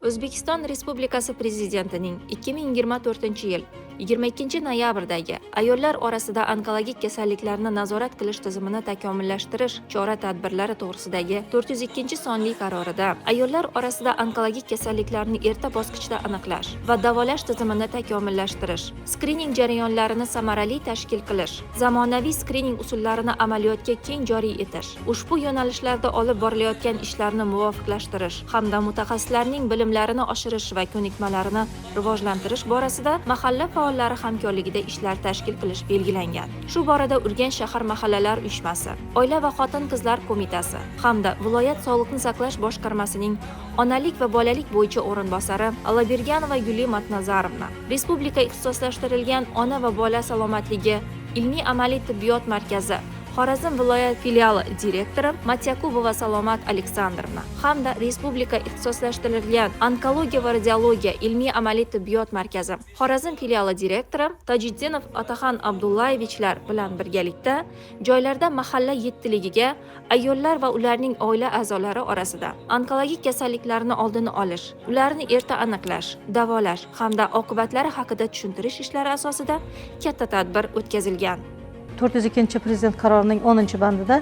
O'zbekiston Respublikasi Prezidentining 2024-yil 22 noyabrdagi ayollar orasida onkologik kasalliklarni nazorat qilish tizimini takomillashtirish chora-tadbirlari to'g'risidagi 402 sonli qarorida ayollar orasida onkologik kasalliklarni erta bosqichda aniqlash va davolash tizimini takomillashtirish, skrining jarayonlarini samarali tashkil qilish, zamonaviy skrining usullarini amaliyotga keng joriy etish, ushbu yo'nalishlarda olib borilayotgan ishlarni muvofiqlashtirish hamda mutaxassislarning bilimlarini oshirish va ko'nikmalarini rivojlantirish borasida mahalla faollari hamkorligida ishlar tashkil qilish belgilangan. Shu borada Urganch shahar mahallalar uyushmasi, Oila va xotin-qizlar qo'mitasi hamda viloyat sog'liqni saqlash boshqarmasining onalik va bolalik bo'yicha o'rinbosari Alabirganova Guli Matnazarovna, Respublika ixtisoslashtirilgan ona va bola salomatligi ilmiy-amaliy tibbiyot markazi Xorazm viloyat filiali direktori Matyakubova Salomat Aleksandrovna hamda Respublika ixtisoslashtirilgan onkologiya va radiologiya ilmiy-amaliy tibbiyot markazi Xorazm filiali direktori Tajiddinov Otaxon Abdullayevichlar bilan birgalikda joylarda mahalla yettiligiga ayollar va ularning oila a'zolari orasida onkologik kasalliklarni oldini olish, ularni erta aniqlash, davolash hamda oqibatlari haqida tushuntirish ishlari asosida katta tadbir o'tkazilgan. 402 Prezident qarorining 10 bandida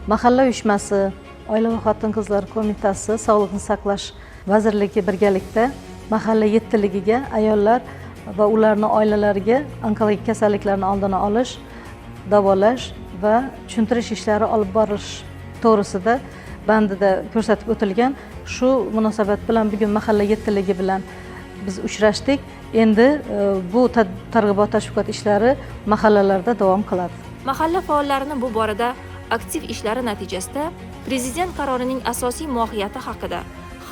mahalla uyushmasi, Oila va xotin-qizlar qo'mitasi, Sog'liqni saqlash vazirligi birgalikda mahalla yettiligiga ayollar va ularning oilalariga onkologik kasalliklarni oldini olish, davolash va tushuntirish ishlari olib borilish to'g'risida bandida ko'rsatib o'tilgan. Shu munosabat bilan bugun mahalla yettiligi bilan biz uchrashdik. Endi bu targ'ibot tashviqot ishlari mahallalarda davom qiladi. Mahalla faollarining bu borada aktiv ishlari natijasida Prezident qarorining asosiy mohiyati haqida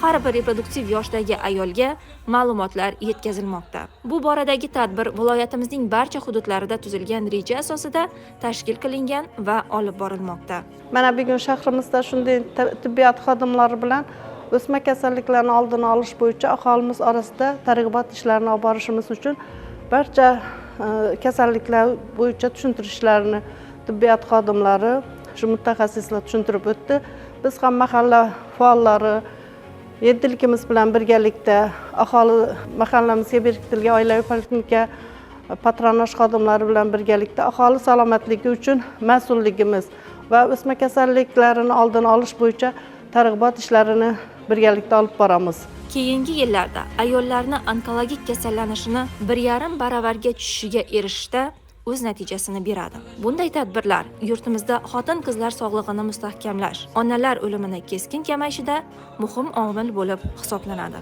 har bir reproduktiv yoshdagi ayolga ma'lumotlar yetkazilmoqda. Bu boradagi tadbir viloyatimizning barcha hududlarida tuzilgan reja asosida tashkil qilingan va olib borilmoqda. Mana bugun shahrimizda shunday tibbiyot xodimlari bilan o'sma kasalliklarni oldini olish bo'yicha aholimiz orasida targ'ibot ishlarini olib borishimiz uchun barcha kasalliklar bo'yicha tushuntirishlarni tibbiyot xodimlari, shu mutaxassislar tushuntirib o'tdi. Biz ham mahalla faollari yettiligimiz bilan birgalikda aholi mahallamizga berkitilgan oilaviy poliklinika patronaj xodimlari bilan birgalikda aholi salomatligi uchun mas'ulligimiz va o'sma kasalliklarini oldini olish bo'yicha targ'ibot ishlarini birgalikda olib boramiz. Keyingi yillarda ayollarni onkologik kasallanishini 1,5 baravarga tushishiga erishishda o'z natijasini beradi. Bunday tadbirlar yurtimizda xotin-qizlar sog'lig'ini mustahkamlash, onalar o'limini keskin kamayishida muhim omil bo'lib hisoblanadi.